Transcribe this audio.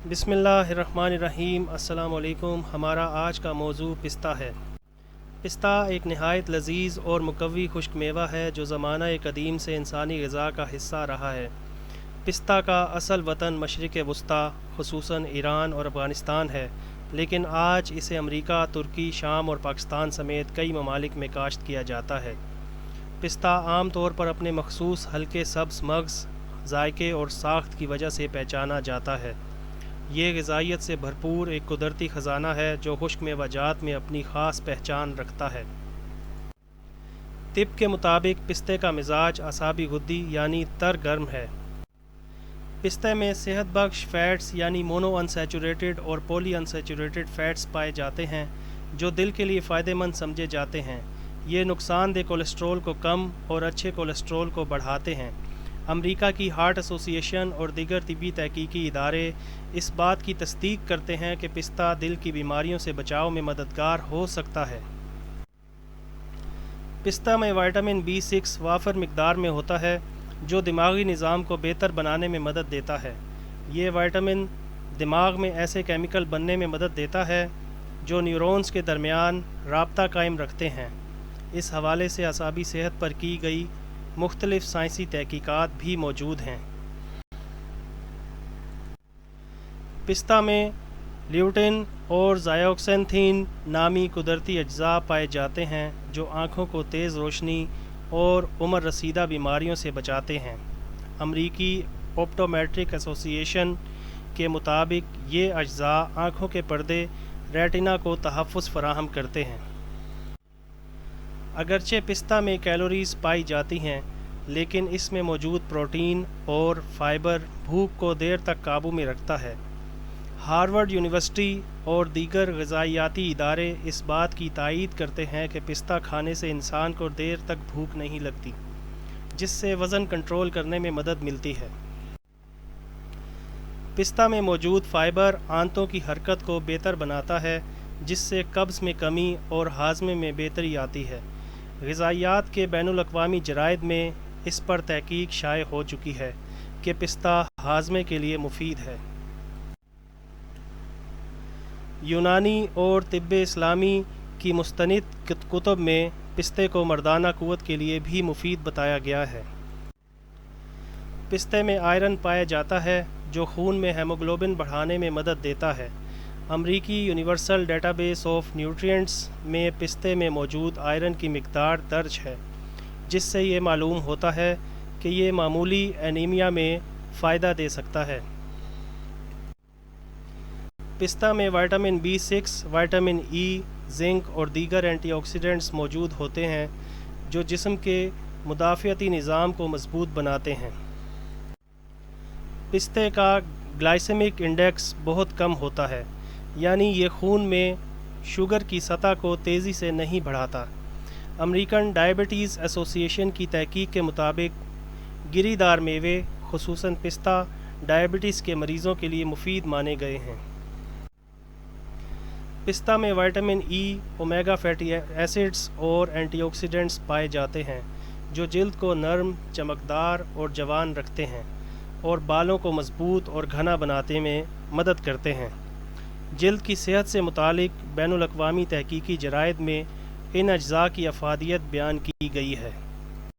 بسم اللہ الرحمن الرحیم۔ السلام علیکم۔ ہمارا آج کا موضوع پستہ ہے۔ پستہ ایک نہایت لذیذ اور مقوی خشک میوہ ہے جو زمانہ قدیم سے انسانی غذا کا حصہ رہا ہے۔ پستہ کا اصل وطن مشرق وسطیٰ خصوصاً ایران اور افغانستان ہے، لیکن آج اسے امریکہ، ترکی، شام اور پاکستان سمیت کئی ممالک میں کاشت کیا جاتا ہے۔ پستہ عام طور پر اپنے مخصوص ہلکے سبز مغز، ذائقے اور ساخت کی وجہ سے پہچانا جاتا ہے۔ یہ غذائیت سے بھرپور ایک قدرتی خزانہ ہے جو خشک میوہ جات میں اپنی خاص پہچان رکھتا ہے۔ طب کے مطابق پستے کا مزاج اعصابی غدی یعنی تر گرم ہے۔ پستے میں صحت بخش فیٹس یعنی مونو انسیچوریٹڈ اور پولی انسیچوریٹڈ فیٹس پائے جاتے ہیں جو دل کے لیے فائدہ مند سمجھے جاتے ہیں۔ یہ نقصان دہ کولیسٹرول کو کم اور اچھے کولیسٹرول کو بڑھاتے ہیں۔ امریکہ کی ہارٹ ایسوسی ایشن اور دیگر طبی تحقیقی ادارے اس بات کی تصدیق کرتے ہیں کہ پستہ دل کی بیماریوں سے بچاؤ میں مددگار ہو سکتا ہے۔ پستہ میں وٹامن B6 وافر مقدار میں ہوتا ہے جو دماغی نظام کو بہتر بنانے میں مدد دیتا ہے۔ یہ وٹامن دماغ میں ایسے کیمیکل بننے میں مدد دیتا ہے جو نیورونز کے درمیان رابطہ قائم رکھتے ہیں۔ اس حوالے سے اعصابی صحت پر کی گئی مختلف سائنسی تحقیقات بھی موجود ہیں۔ پستہ میں لیوٹین اور زائیوکسینتھین نامی قدرتی اجزاء پائے جاتے ہیں جو آنکھوں کو تیز روشنی اور عمر رسیدہ بیماریوں سے بچاتے ہیں۔ امریکی اوپٹومیٹرک ایسوسی ایشن کے مطابق یہ اجزاء آنکھوں کے پردے ریٹنا کو تحفظ فراہم کرتے ہیں۔ اگرچہ پستہ میں کیلوریز پائی جاتی ہیں، لیکن اس میں موجود پروٹین اور فائبر بھوک کو دیر تک قابو میں رکھتا ہے۔ ہارورڈ یونیورسٹی اور دیگر غذائیاتی ادارے اس بات کی تائید کرتے ہیں کہ پستہ کھانے سے انسان کو دیر تک بھوک نہیں لگتی، جس سے وزن کنٹرول کرنے میں مدد ملتی ہے۔ پستہ میں موجود فائبر آنتوں کی حرکت کو بہتر بناتا ہے، جس سے قبض میں کمی اور ہاضمے میں بہتری آتی ہے۔ غذائیات کے بین الاقوامی جرائد میں اس پر تحقیق شائع ہو چکی ہے کہ پستہ ہاضمے کے لیے مفید ہے۔ یونانی اور طب اسلامی کی مستند کتب میں پستے کو مردانہ قوت کے لیے بھی مفید بتایا گیا ہے۔ پستے میں آئرن پایا جاتا ہے جو خون میں ہیموگلوبن بڑھانے میں مدد دیتا ہے۔ امریکی universal data base of nutrients میں پستے میں موجود آئرن کی مقدار درج ہے، جس سے یہ معلوم ہوتا ہے کہ یہ معمولی اینیمیا میں فائدہ دے سکتا ہے۔ پستہ میں vitamin B6، vitamin E، zinc اور دیگر اینٹی آکسیڈنٹس موجود ہوتے ہیں جو جسم کے مدافعتی نظام کو مضبوط بناتے ہیں۔ پستے کا گلائسیمک انڈیکس بہت کم ہوتا ہے، یعنی یہ خون میں شوگر کی سطح کو تیزی سے نہیں بڑھاتا۔ امریکن ڈائبٹیز ایسوسی ایشن کی تحقیق کے مطابق گری دار میوے خصوصاً پستہ ڈائبٹیز کے مریضوں کے لیے مفید مانے گئے ہیں۔ پستہ میں vitamin E، omega fatty acids اور اینٹی آکسیڈنٹس پائے جاتے ہیں جو جلد کو نرم، چمکدار اور جوان رکھتے ہیں اور بالوں کو مضبوط اور گھنا بنانے میں مدد کرتے ہیں۔ جلد کی صحت سے متعلق بین الاقوامی تحقیقی جرائد میں ان اجزاء کی افادیت بیان کی گئی ہے۔